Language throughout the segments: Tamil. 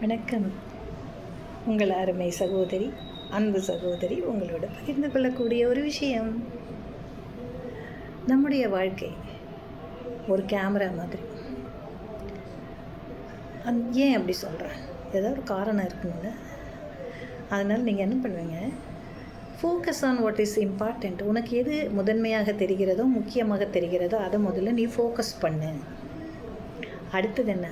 வணக்கம். உங்கள் அருமை சகோதரி, அன்பு சகோதரி உங்களோட பகிர்ந்து கொள்ளக்கூடிய ஒரு விஷயம். நம்முடைய வாழ்க்கை ஒரு கேமரா மாதிரி. ஏன் அப்படி சொல்கிறேன்? ஏதாவது ஒரு காரணம் இருக்குங்க. அதனால் நீங்கள் என்ன பண்ணுவீங்க, focus on what is important. உனக்கு எது முதன்மையாக தெரிகிறதோ, முக்கியமாக தெரிகிறதோ அதை முதல்ல நீ ஃபோக்கஸ் பண்ணு. அடுத்தது என்ன?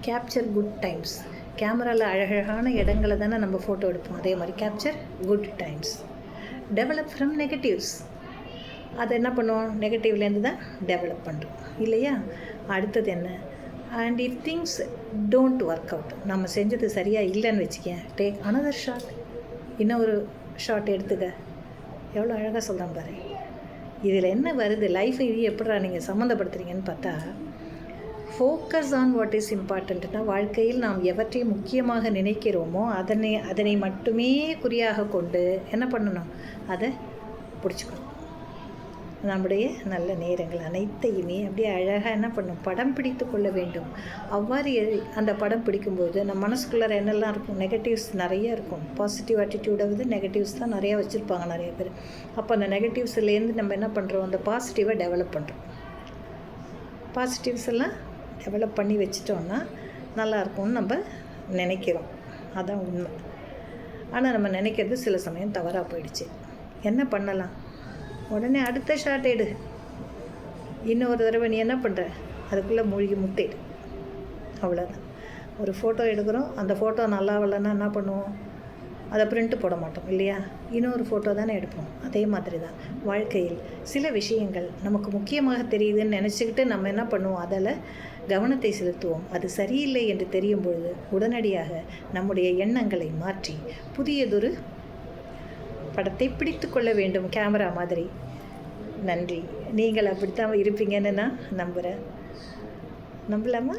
Capture good times. கேமராவில் அழகழகான இடங்களை தானே நம்ம ஃபோட்டோ எடுப்போம். அதே மாதிரி capture good times. Develop from negatives. அதை என்ன பண்ணுவோம்? நெகட்டிவ்லேருந்து தான் டெவலப் பண்ணுறோம் இல்லையா? அடுத்தது என்ன? And if things don't work out, நம்ம செஞ்சது சரியாக இல்லைன்னு வச்சுக்கேன், டேக் அனதர் ஷாட். இன்னும் ஒரு ஷாட் எடுத்துக்க. எவ்வளோ அழகாக சொல்கிறேன் பாரு. இதில் என்ன வருது? லைஃப்பை இது எப்படா நீங்கள் சம்மந்தப்படுத்துறீங்கன்னு பார்த்தா, ஃபோக்கஸ் ஆன் வாட் இஸ் இம்பார்ட்டண்ட்னா, வாழ்க்கையில் நாம் எவற்றை முக்கியமாக நினைக்கிறோமோ அதனை மட்டுமே குறியாக கொண்டு என்ன பண்ணணும்? அதை பிடிச்சிக்கணும். நம்முடைய நல்ல நேரங்கள் அனைத்தையுமே அப்படியே அழகாக என்ன பண்ணணும்? படம் பிடித்து கொள்ள வேண்டும். அவ்வாறு அந்த படம் பிடிக்கும்போது நம்ம மனசுக்குள்ளார என்னெல்லாம் இருக்கும்? நெகட்டிவ்ஸ் நிறைய இருக்கும். பாசிட்டிவ் ஆட்டிடியூடை வந்து நெகட்டிவ்ஸ் தான் நிறையா வச்சுருப்பாங்க நிறைய பேர். அப்போ அந்த நெகட்டிவ்ஸ்லேருந்து நம்ம என்ன பண்ணுறோம்? அந்த பாசிட்டிவை டெவலப் பண்ணுறோம். பாசிட்டிவ்ஸ் எல்லாம் டெவலப் பண்ணி வச்சிட்டோன்னா நல்லாயிருக்கும்னு நம்ம நினைக்கிறோம். அதான் உண்மை. ஆனால் நம்ம நினைக்கிறது சில சமயம் தவறாக போயிடுச்சு. என்ன பண்ணலாம்? உடனே அடுத்த ஷாட் எடு. இன்னொரு தடவை நீ என்ன பண்ணுற? அதுக்குள்ளே மூழ்கி முத்திடு. அவ்வளோதான். ஒரு ஃபோட்டோ எடுக்கிறோம், அந்த ஃபோட்டோ நல்லா வரலன்னா என்ன பண்ணுவோம்? அதை பிரிண்ட்டு போட மாட்டோம் இல்லையா? இன்னொரு ஃபோட்டோ தானே எடுப்போம். அதே மாதிரி தான் வாழ்க்கையில் சில விஷயங்கள் நமக்கு முக்கியமாக தெரியுதுன்னு நினச்சிக்கிட்டு நம்ம என்ன பண்ணுவோம்? அதில் கவனத்தை செலுத்துவோம். அது சரியில்லை என்று தெரியும் பொழுது உடனடியாக நம்முடைய எண்ணங்களை மாற்றி புதியதொரு படத்தை பிடித்து கொள்ள வேண்டும், கேமரா மாதிரி. நன்றி. நீங்கள் அப்படித்தான் இருப்பீங்கன்னு நான் நம்புகிறேன். நம்பலாமா?